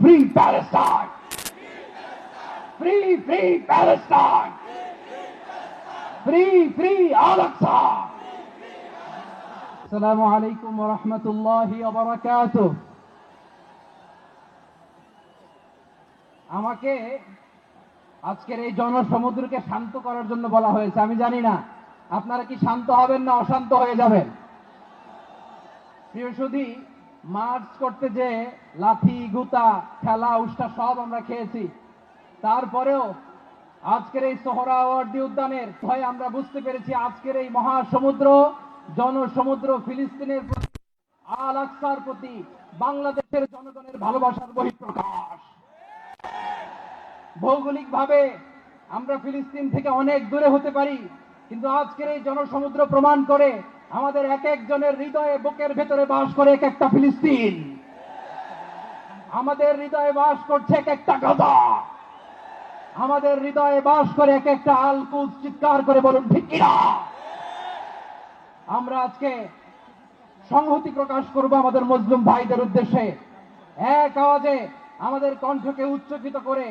free Palestine! Free, free Palestine! Free, free Al-Aqsa! Assalamu alaikum wa rahmatullahi wa barakatuh. আমাকে আজকের এই জনসমুদ্রকে শান্ত করার জন্য বলা হয়েছে। আমি জানি না আপনারা কি শান্ত হবেন না অশান্ত হয়ে যাবেন। প্রিয় সুধী, মার্চ করতে যে লাঠি গুতা খেলা উষ্টা সব আমরা খেয়েছি, তারপরেও আজকের এই সোহরাওয়ার্দী উদ্যানের ভয়ে আমরা বুঝতে পেরেছি আজকের এই মহাসমুদ্র জনসমুদ্র ফিলিস্তিনের প্রতি, আল আকসার প্রতি বাংলাদেশের জনগণের ভালোবাসার বহিঃপ্রকাশ। ভৌগোলিকভাবে আমরা ফিলিস্তিন থেকে অনেক দূরে হতে পারি, কিন্তু আজকের এই জনসমুদ্র প্রমাণ করে আমাদের এক একজনের হৃদয়ে বুকের ভেতরে বাস করে এক একটা ফিলিস্তিন। আমাদের হৃদয়ে বাস করছে এক একটা গাজা, আমাদের হৃদয়ে বাস করে এক একটা আল কুদস। চিৎকার করে বলুন ঠিক কিনা। আমরা আজকে সংহতি প্রকাশ করব আমাদের মুসলিম ভাইদের উদ্দেশ্যে। এক আওয়াজে আমাদের কণ্ঠকে উচ্চকিত করে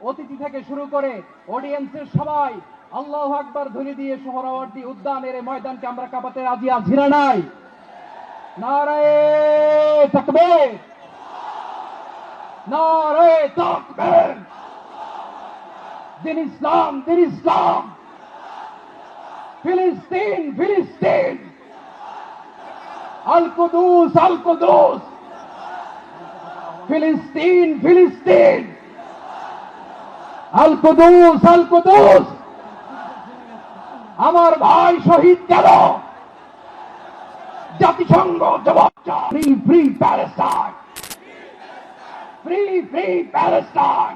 অতিথি থেকে শুরু করে অডিয়েন্সের সবাই আল্লাহু আকবার ধ্বনি দিয়ে সোহরাওয়ার্দী উদ্যানের এই ময়দানকে আমরা কাঁপাতে রাজি আছি না নাই? নারায়ে তাকবীর, নারায়ে তাকবীর। দিন ইসলাম, দিন ইসলাম। ফিলিস্তিন, ফিলিস্তিন। আল কুদুস, আল কুদুস। ফিলিস্তিন, ফিলিস্তিন। আল কুদুস, আল কুদুস। আমার ভাই শহীদ গেল, জাতিসংঘ জবাব চায়। Free, free Palestine. Free, free Palestine.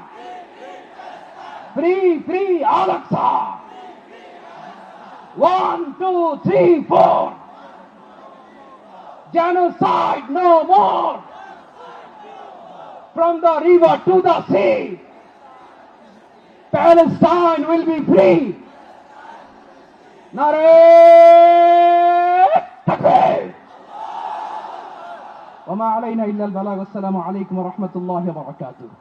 Free, free Al Aqsa. 1, 2, 3, 4. Genocide no more. From the river to the sea, Palestine will be free. নারায়ে তাকবীর। ওয়া মা আলাইনা ইল্লা আল বালাগ। আসসালামু আলাইকুম ওয়া রাহমাতুল্লাহি ওয়া বারাকাতুহু।